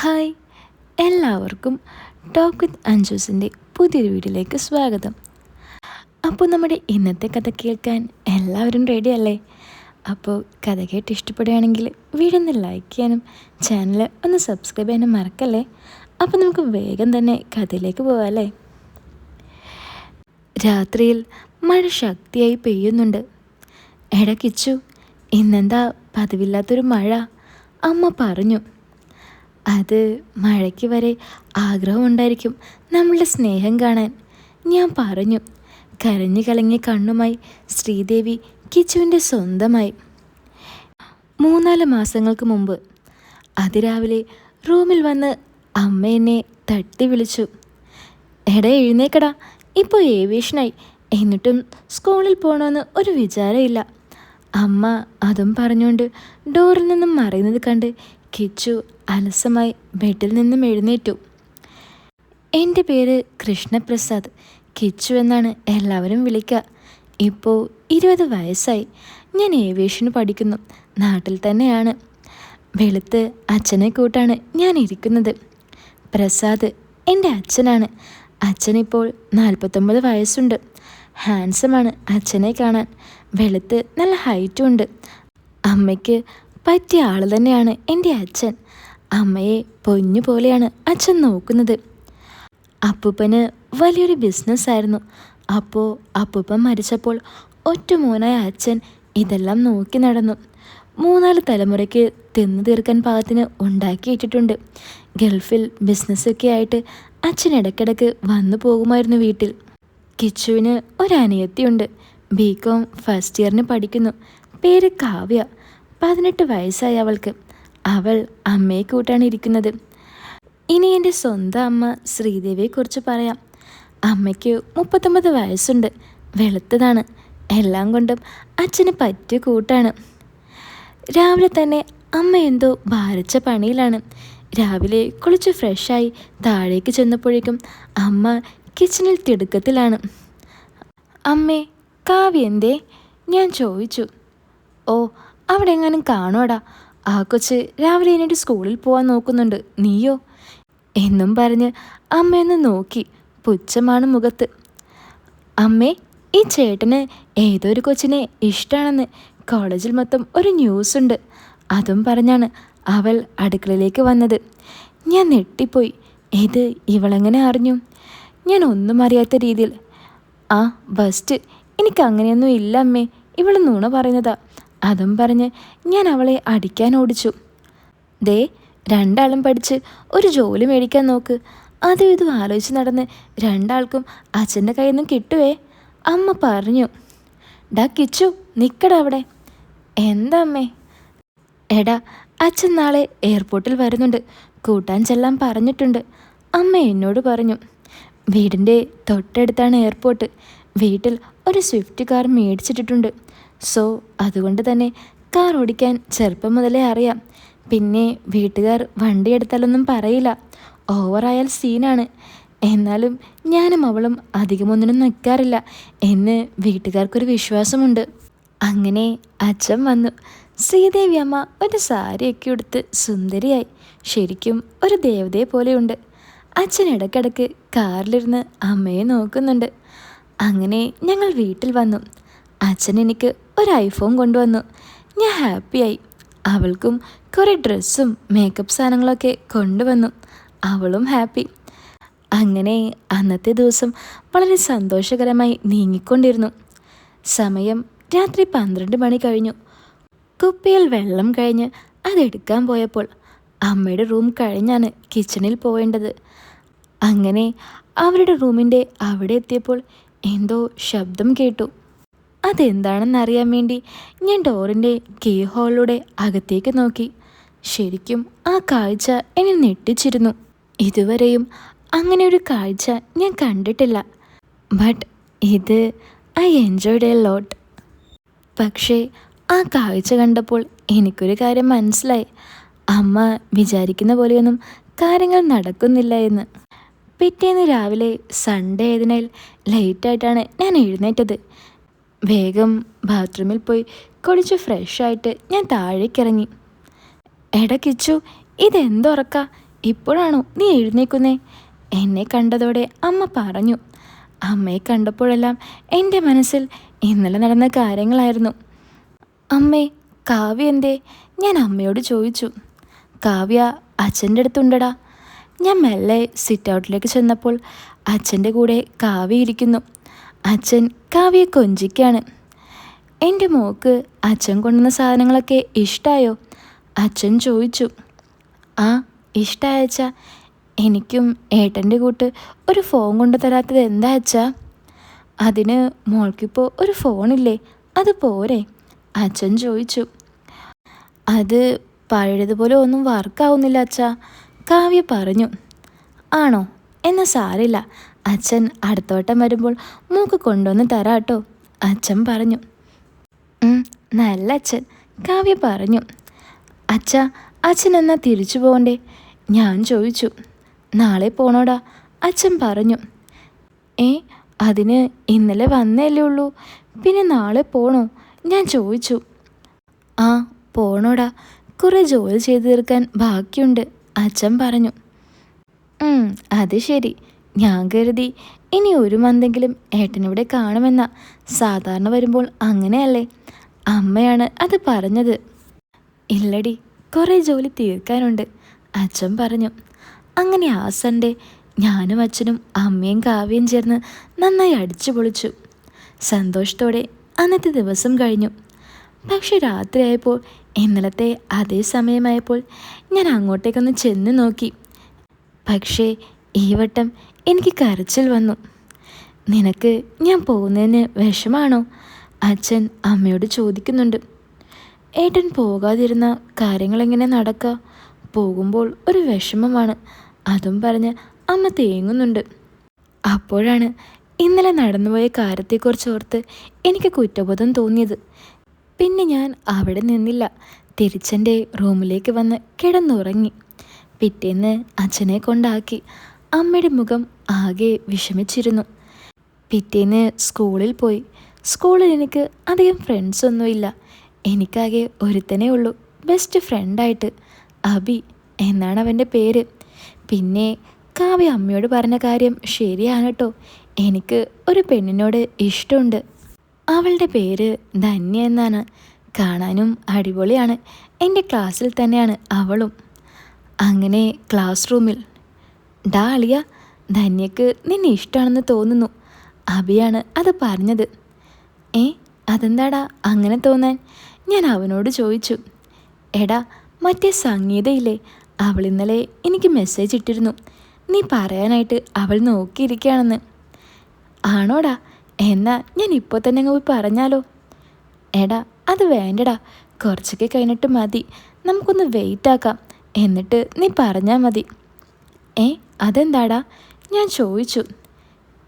Hi, എല്ലാവർക്കും talk with അഞ്ജൂസിൻ്റെ പുതിയൊരു വീഡിയോയിലേക്ക് സ്വാഗതം. അപ്പോൾ നമ്മുടെ ഇന്നത്തെ കഥ കേൾക്കാൻ എല്ലാവരും റെഡിയല്ലേ? അപ്പോൾ കഥ കേട്ട് ഇഷ്ടപ്പെടുകയാണെങ്കിൽ വീഡിയോ ഒന്ന് ലൈക്ക് ചെയ്യാനും ചാനൽ ഒന്ന് സബ്സ്ക്രൈബ് ചെയ്യാനും മറക്കല്ലേ. അപ്പോൾ നമുക്ക് വേഗം തന്നെ കഥയിലേക്ക് പോകാമല്ലേ. രാത്രിയിൽ മഴ ശക്തിയായി പെയ്യുന്നുണ്ട്. കിച്ചു, ഇന്നെന്താ പതിവില്ലാത്തൊരു മഴ? അമ്മ പറഞ്ഞു. അത് മഴയ്ക്ക് വരെ ആഗ്രഹമുണ്ടായിരിക്കും നമ്മളുടെ സ്നേഹം കാണാൻ, ഞാൻ പറഞ്ഞു. കരഞ്ഞു കലങ്ങിയ കണ്ണുമായി ശ്രീദേവി കിച്ചുവിൻ്റെ സ്വന്തമായി. 3-4 മാസങ്ങൾക്ക് മുമ്പ് അതിരാവിലെ റൂമിൽ വന്ന് അമ്മ എന്നെ തട്ടി വിളിച്ചു. എഴുന്നേക്കടാ, ഇപ്പോൾ ഏവിയേഷനായി, എന്നിട്ടും സ്കൂളിൽ പോകണമെന്ന് ഒരു വിചാരമില്ല. അമ്മ അതും പറഞ്ഞുകൊണ്ട് ഡോറിൽ നിന്നും മറയുന്നത് കണ്ട് കിച്ചു അലസമായി ബെഡിൽ നിന്നും എഴുന്നേറ്റു. എൻ്റെ പേര് കൃഷ്ണപ്രസാദ്, കിച്ചു എന്നാണ് എല്ലാവരും വിളിക്കുക. ഇപ്പോൾ 20 വയസ്സായി. ഞാൻ ഏവിയേഷന് പഠിക്കുന്നു. നാട്ടിൽ തന്നെയാണ്. വെളുത്ത് അച്ഛനെ കൂട്ടാണ് ഞാൻ ഇരിക്കുന്നത്. പ്രസാദ് എൻ്റെ അച്ഛനാണ്. അച്ഛനിപ്പോൾ 49 വയസ്സുണ്ട്. ഹാൻസമാണ് അച്ഛനെ കാണാൻ. വെളുത്ത് നല്ല ഹൈറ്റും ഉണ്ട്. അമ്മയ്ക്ക് പറ്റിയ ആൾ തന്നെയാണ് എൻ്റെ അച്ഛൻ. അമ്മയെ പൊന്നു പോലെയാണ് അച്ഛൻ നോക്കുന്നത്. അപ്പൂപ്പന് വലിയൊരു ബിസിനസ്സായിരുന്നു. അപ്പോൾ അപ്പൂപ്പൻ മരിച്ചപ്പോൾ ഒറ്റ മോനായ അച്ഛൻ ഇതെല്ലാം നോക്കി നടന്നു. 3-4 തലമുറയ്ക്ക് തിന്നു തീർക്കാൻ പാകത്തിന് ഉണ്ടാക്കിയിട്ടിട്ടുണ്ട്. ഗൾഫിൽ ബിസിനസ്സൊക്കെ ആയിട്ട് അച്ഛൻ ഇടയ്ക്കിടയ്ക്ക് വന്നു പോകുമായിരുന്നു വീട്ടിൽ. കിച്ചുവിന് ഒരനിയത്തിയുണ്ട്. BCom ഫസ്റ്റ് ഇയറിന് പഠിക്കുന്നു. പേര് കാവ്യ. 18 വയസ്സായി അവൾക്ക്. അവൾ അമ്മയെ കൂട്ടാണ് ഇരിക്കുന്നത്. ഇനി എൻ്റെ സ്വന്തം അമ്മ ശ്രീദേവിയെക്കുറിച്ച് പറയാം. അമ്മയ്ക്ക് 39 വയസ്സുണ്ട്. വെളുത്തതാണ്. എല്ലാം കൊണ്ടും അച്ഛന് പറ്റിയ കൂട്ടാണ്. രാവിലെ തന്നെ അമ്മ എന്തോ ഭാരിച്ച പണിയിലാണ്. രാവിലെ കുളിച്ച് ഫ്രഷായി താഴേക്ക് ചെന്നപ്പോഴേക്കും അമ്മ കിച്ചണിൽ തിടുക്കത്തിലാണ്. അമ്മേ, കാവ്യ എന്തേ? ഞാൻ ചോദിച്ചു. ഓ, അവിടെ എങ്ങാനും കാണുവാടാ. ആ കൊച്ച് രാവിലെ എന്നെ സ്കൂളിൽ പോകാൻ നോക്കുന്നുണ്ട്. നീയോ? എന്നും പറഞ്ഞ് അമ്മയൊന്ന് നോക്കി. പുച്ഛമാണ് മുഖത്ത്. അമ്മേ, ഈ ചേട്ടന് ഏതൊരു കൊച്ചിനെ ഇഷ്ടമാണെന്ന് കോളേജിൽ മൊത്തം ഒരു ന്യൂസുണ്ട്. അതും പറഞ്ഞാണ് അവൾ അടുക്കളയിലേക്ക് വന്നത്. ഞാൻ ഞെട്ടിപ്പോയി. ഇത് ഇവളെങ്ങനെ അറിഞ്ഞു? ഞാൻ ഒന്നും അറിയാത്ത രീതിയിൽ, ആ ബസ്റ്റ്, എനിക്ക് അങ്ങനെയൊന്നും ഇല്ല അമ്മേ, ഇവൾ നുണ പറയുന്നതാ. അതും പറഞ്ഞ് ഞാൻ അവളെ അടിക്കാൻ ഓടിച്ചു. ദേ, 2 ആളും പഠിച്ച് ഒരു ജോലി മേടിക്കാൻ നോക്ക്. അതും ഇതും ആലോചിച്ച് നടന്ന് 2 ആൾക്കും അച്ഛൻ്റെ കയ്യിൽ നിന്നും കിട്ടുവേ, അമ്മ പറഞ്ഞു. ഡാ കിച്ചു, നിൽക്കടാ അവിടെ. എന്താ അമ്മേ? എടാ, അച്ഛൻ നാളെ എയർപോർട്ടിൽ വരുന്നുണ്ട്. കൂട്ടാൻ ചെല്ലാൻ പറഞ്ഞിട്ടുണ്ട്. അമ്മ എന്നോട് പറഞ്ഞു. വീടിൻ്റെ തൊട്ടടുത്താണ് എയർപോർട്ട്. വീട്ടിൽ ഒരു സ്വിഫ്റ്റ് കാർ മേടിച്ചിട്ടിട്ടുണ്ട്. സോ അതുകൊണ്ട് തന്നെ കാർ ഓടിക്കാൻ ചെറുപ്പം മുതലേ അറിയാം. പിന്നെ വീട്ടുകാർ വണ്ടി എടുത്താലൊന്നും പറയില്ല, ഓവറായാൽ സീനാണ്. എന്നാലും ഞാനും അവളും അധികമൊന്നിനും നിൽക്കാറില്ല എന്ന് വീട്ടുകാർക്കൊരു വിശ്വാസമുണ്ട്. അങ്ങനെ അച്ഛൻ വന്നു. ശ്രീദേവി അമ്മ ഒരു സാരിയൊക്കെ ഉടുത്ത് സുന്ദരിയായി, ശരിക്കും ഒരു ദേവതയെ പോലെയുണ്ട്. അച്ഛൻ ഇടയ്ക്കിടയ്ക്ക് കാറിലിരുന്ന് അമ്മയെ നോക്കുന്നുണ്ട്. അങ്ങനെ ഞങ്ങൾ വീട്ടിൽ വന്നു. അച്ഛൻ എനിക്ക് ഒരു ഐഫോൺ കൊണ്ടുവന്നു. ഞാൻ ഹാപ്പിയായി. അവൾക്കും കുറേ ഡ്രസ്സും മേക്കപ്പ് സാധനങ്ങളൊക്കെ കൊണ്ടുവന്നു. അവളും ഹാപ്പി. അങ്ങനെ അന്നത്തെ ദിവസം വളരെ സന്തോഷകരമായി നീങ്ങിക്കൊണ്ടിരുന്നു. സമയം രാത്രി 12 മണി കഴിഞ്ഞു. കുപ്പിയിൽ വെള്ളം കഴിഞ്ഞ് അതെടുക്കാൻ പോയപ്പോൾ അമ്മയുടെ റൂം കഴിഞ്ഞാണ് കിച്ചണിൽ പോവേണ്ടത്. അങ്ങനെ അവരുടെ റൂമിൻ്റെ അവിടെ എത്തിയപ്പോൾ എന്തോ ശബ്ദം കേട്ടു. അതെന്താണെന്നറിയാൻ വേണ്ടി ഞാൻ ഡോറിൻ്റെ കീ ഹോളിലൂടെ അകത്തേക്ക് നോക്കി. ശരിക്കും ആ കാഴ്ച എന്നെ ഞെട്ടിച്ചിരുന്നു. ഇതുവരെയും അങ്ങനെ ഒരു കാഴ്ച ഞാൻ കണ്ടിട്ടില്ല. ബട്ട് ഇത് ഐ എൻജോയ്ഡ് എ ലോട്ട്. പക്ഷേ ആ കാഴ്ച കണ്ടപ്പോൾ എനിക്കൊരു കാര്യം മനസ്സിലായി. അമ്മ വിചാരിക്കുന്ന പോലെയൊന്നും കാര്യങ്ങൾ നടക്കുന്നില്ല എന്ന്. പിറ്റേന്ന് രാവിലെ സൺഡേ ആയതിനാൽ ലേറ്റായിട്ടാണ് ഞാൻ എഴുന്നേറ്റത്. വേഗം ബാത്റൂമിൽ പോയി കുളിച്ച് ഫ്രഷായിട്ട് ഞാൻ താഴേക്കിറങ്ങി. കിച്ചു, ഇതെന്തുറക്ക? ഇപ്പോഴാണോ നീ എഴുന്നേക്കുന്നേ? എന്നെ കണ്ടതോടെ അമ്മ പറഞ്ഞു. അമ്മയെ കണ്ടപ്പോഴെല്ലാം എൻ്റെ മനസ്സിൽ ഇന്നലെ നടന്ന കാര്യങ്ങളായിരുന്നു. അമ്മേ, കാവ്യ എന്തേ? ഞാൻ അമ്മയോട് ചോദിച്ചു. കാവ്യ അച്ഛൻ്റെ അടുത്തുണ്ടടാ. ഞാൻ മെല്ലെ സിറ്റ് ഔട്ടിലേക്ക് ചെന്നപ്പോൾ അച്ഛൻ്റെ കൂടെ കാവ്യ ഇരിക്കുന്നു. അച്ഛൻ കാവ്യയെ കൊഞ്ചിക്കാണ്. എൻ്റെ മോക്ക് അച്ഛൻ കൊണ്ടുവന്ന സാധനങ്ങളൊക്കെ ഇഷ്ടമായോ? അച്ഛൻ ചോദിച്ചു. ആ, ഇഷ്ടമായ അച്ഛാ. എനിക്കും ഏട്ടൻ്റെ കൂട്ട് ഒരു ഫോൺ കൊണ്ടു തരാത്തത് എന്താ അച്ഛാ? അതിന് മോൾക്കിപ്പോൾ ഒരു ഫോണില്ലേ, അത് പോരെ? അച്ഛൻ ചോദിച്ചു. അത് പഴയതുപോലെ ഒന്നും വർക്കാവുന്നില്ല അച്ഛാ, കാവ്യ പറഞ്ഞു. ആണോ? എന്നാൽ സാരില്ല, അച്ഛൻ അടുത്ത വട്ടം വരുമ്പോൾ മൂക്ക് കൊണ്ടുവന്ന് തരാട്ടോ, അച്ഛൻ പറഞ്ഞു. നല്ല അച്ഛൻ, കാവ്യ പറഞ്ഞു. അച്ഛാ, അച്ഛൻ എന്നാ തിരിച്ചു പോകണ്ടേ? ഞാൻ ചോദിച്ചു. നാളെ പോണോടാ, അച്ഛൻ പറഞ്ഞു. അതിന് ഇന്നലെ വന്നല്ലേ ഉള്ളൂ, പിന്നെ നാളെ പോണോ? ഞാൻ ചോദിച്ചു. ആ, പോണോടാ, കുറേ ജോലി ചെയ്തു തീർക്കാൻ ബാക്കിയുണ്ട്, അച്ഛൻ പറഞ്ഞു. അത് ശരി. ഞാൻ കരുതി ഇനി ഒരു മന്തെങ്കിലും ഏട്ടനിവിടെ കാണുമെന്നാ. സാധാരണ വരുമ്പോൾ അങ്ങനെയല്ലേ? അമ്മയാണ് അത് പറഞ്ഞത്. ഇല്ലടി, കുറേ ജോലി തീർക്കാനുണ്ട്, അച്ഛൻ പറഞ്ഞു. അങ്ങനെ ആ സൺഡേ ഞാനും അച്ഛനും അമ്മയും കാവ്യയും ചേർന്ന് നന്നായി അടിച്ചു പൊളിച്ചു. സന്തോഷത്തോടെ അന്നത്തെ ദിവസം കഴിഞ്ഞു. പക്ഷെ രാത്രിയായപ്പോൾ, ഇന്നലത്തെ അതേ സമയമായപ്പോൾ ഞാൻ അങ്ങോട്ടേക്കൊന്ന് ചെന്ന് നോക്കി. പക്ഷേ ഈ വട്ടം എനിക്ക് കരച്ചിൽ വന്നു. നിനക്ക് ഞാൻ പോകുന്നതിന് വിഷമാണോ? അച്ഛൻ അമ്മയോട് ചോദിക്കുന്നുണ്ട്. ഏട്ടൻ പോകാതിരുന്ന കാര്യങ്ങളെങ്ങനെ നടക്കുക? പോകുമ്പോൾ ഒരു വിഷമമാണ്, അതും പറഞ്ഞ് അമ്മ തേങ്ങുന്നുണ്ട്. അപ്പോഴാണ് ഇന്നലെ നടന്നുപോയ കാര്യത്തെക്കുറിച്ച് ഓർത്ത് എനിക്ക് കുറ്റബോധം തോന്നിയത്. പിന്നെ ഞാൻ അവിടെ നിന്നില്ല, തിരിച്ചെൻ്റെ റൂമിലേക്ക് വന്ന് കിടന്നുറങ്ങി. പിറ്റേന്ന് അച്ഛനെ കൊണ്ടാക്കി. അമ്മയുടെ മുഖം ആകെ വിഷമിച്ചിരുന്നു. പിറ്റേന്ന് സ്കൂളിൽ പോയി. സ്കൂളിൽ എനിക്ക് അധികം ഫ്രണ്ട്സൊന്നുമില്ല. എനിക്കാകെ ഒരുത്തനേ ഉള്ളൂ ബെസ്റ്റ് ഫ്രണ്ടായിട്ട്, അബി എന്നാണ് അവൻ്റെ പേര്. പിന്നെ കാവ്യ അമ്മയോട് പറഞ്ഞ കാര്യം ശരിയാണ് കേട്ടോ, എനിക്ക് ഒരു പെണ്ണിനോട് ഇഷ്ടമുണ്ട്. അവളുടെ പേര് ധന്യ എന്നാണ്. കാണാനും അടിപൊളിയാണ്. എൻ്റെ ക്ലാസ്സിൽ തന്നെയാണ് അവളും. അങ്ങനെ ക്ലാസ് റൂമിൽ, ഡാ അളിയ, ധന്യക്ക് നിന്നെ ഇഷ്ടമാണെന്ന് തോന്നുന്നു, അബിയാണ് അത് പറഞ്ഞത്. അതെന്താടാ അങ്ങനെ തോന്നാൻ? ഞാൻ അവനോട് ചോദിച്ചു. എടാ, മറ്റേ സംഗീതയില്ലേ, അവൾ ഇന്നലെ എനിക്ക് മെസ്സേജ് ഇട്ടിരുന്നു, നീ പറയാനായിട്ട് അവൾ നോക്കിയിരിക്കുകയാണെന്ന്. ആണോടാ? എന്നാ ഞാൻ ഇപ്പോൾ തന്നെ അങ്ങ് പോയി പറഞ്ഞാലോ? എടാ, അത് വേണ്ടടാ, കുറച്ചൊക്കെ കഴിഞ്ഞിട്ട് മതി, നമുക്കൊന്ന് വെയിറ്റ് ആക്കാം, എന്നിട്ട് നീ പറഞ്ഞാൽ മതി. അതെന്താടാ? ഞാൻ ചോദിച്ചു.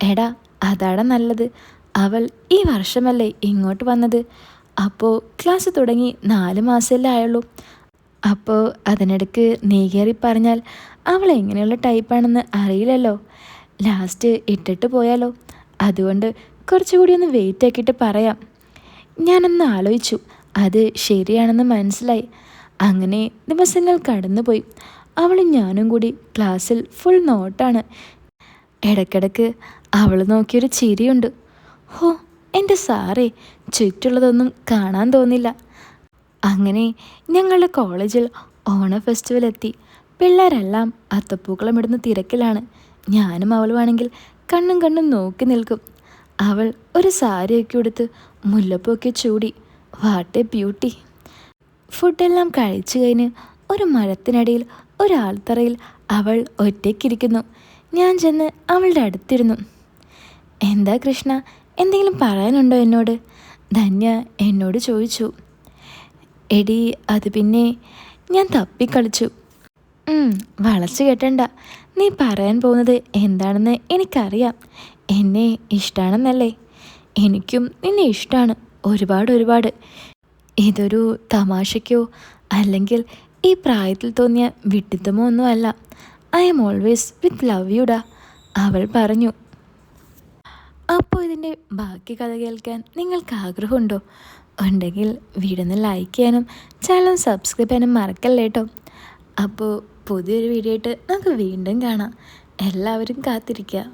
എടാ, അതാടാ നല്ലത്. അവൾ ഈ വർഷമല്ലേ ഇങ്ങോട്ട് വന്നത്, അപ്പോൾ ക്ലാസ് തുടങ്ങി 4 മാസമല്ലേ ആയുള്ളൂ. അപ്പോൾ അതിനിടയ്ക്ക് നീ കയറി പറഞ്ഞാൽ അവൾ എങ്ങനെയുള്ള ടൈപ്പാണെന്ന് അറിയില്ലല്ലോ, ലാസ്റ്റ് ഇട്ടിട്ട് പോയാലോ. അതുകൊണ്ട് കുറച്ചുകൂടി ഒന്ന് വെയിറ്റ് ആക്കിയിട്ട് പറയാം. ഞാനൊന്ന് ആലോചിച്ചു, അത് ശരിയാണെന്ന് മനസ്സിലായി. അങ്ങനെ ദിവസങ്ങൾ കടന്നുപോയി. അവളും ഞാനും കൂടി ക്ലാസ്സിൽ ഫുൾ നോട്ടാണ്. ഇടയ്ക്കിടയ്ക്ക് അവൾ നോക്കിയൊരു ചിരിയുണ്ട്. ഹോ, എൻ്റെ സാറേ, ചുറ്റുള്ളതൊന്നും കാണാൻ തോന്നില്ല. അങ്ങനെ ഞങ്ങളുടെ കോളേജിൽ ഓണ ഫെസ്റ്റിവൽ എത്തി. പിള്ളേരെല്ലാം അത്തപ്പൂക്കളം ഇടുന്ന തിരക്കിലാണ്. ഞാനും അവളുമാണെങ്കിൽ കണ്ണും കണ്ണും നോക്കി നിൽക്കും. അവൾ ഒരു സാരിയൊക്കെ ഉടുത്ത് മുല്ലപ്പൊക്കെ ചൂടി. What A beauty. ഫുഡെല്ലാം കഴിച്ചു കഴിഞ്ഞ് ഒരു മരത്തിനടിയിൽ ഒരാൾത്തറയിൽ അവൾ ഒറ്റയ്ക്കിരിക്കുന്നു. ഞാൻ ചെന്ന് അവളുടെ അടുത്തിരുന്നു. എന്താ കൃഷ്ണ, എന്തെങ്കിലും പറയാനുണ്ടോ എന്നോട്? ധന്യ എന്നോട് ചോദിച്ചു. എടി, അത് പിന്നെ, ഞാൻ തപ്പിക്കളിച്ചു. വളച്ചു കെട്ടണ്ട, നീ പറയാൻ പോകുന്നത് എന്താണെന്ന് എനിക്കറിയാം. എന്നെ ഇഷ്ടമാണെന്നല്ലേ? എനിക്കും നിന്നെ ഇഷ്ടമാണ്, ഒരുപാട്. ഇതൊരു തമാശയ്ക്കോ അല്ലെങ്കിൽ ഈ പ്രായത്തിൽ തോന്നിയ വിഡ്ഢിത്തമോ ഒന്നുമല്ല. I am always with love യുടാ, അവൾ പറഞ്ഞു. അപ്പോൾ ഇതിൻ്റെ ബാക്കി കഥ കേൾക്കാൻ നിങ്ങൾക്ക് ആഗ്രഹമുണ്ടോ? ഉണ്ടെങ്കിൽ വീഡിയോ ഒന്ന് ലൈക്ക് ചെയ്യാനും ചാനൽ സബ്സ്ക്രൈബ് ചെയ്യാനും മറക്കല്ലേ കേട്ടോ. അപ്പോൾ പുതിയൊരു വീഡിയോ ആയിട്ട് നമുക്ക് വീണ്ടും കാണാം. എല്ലാവരും കാത്തിരിക്കുക.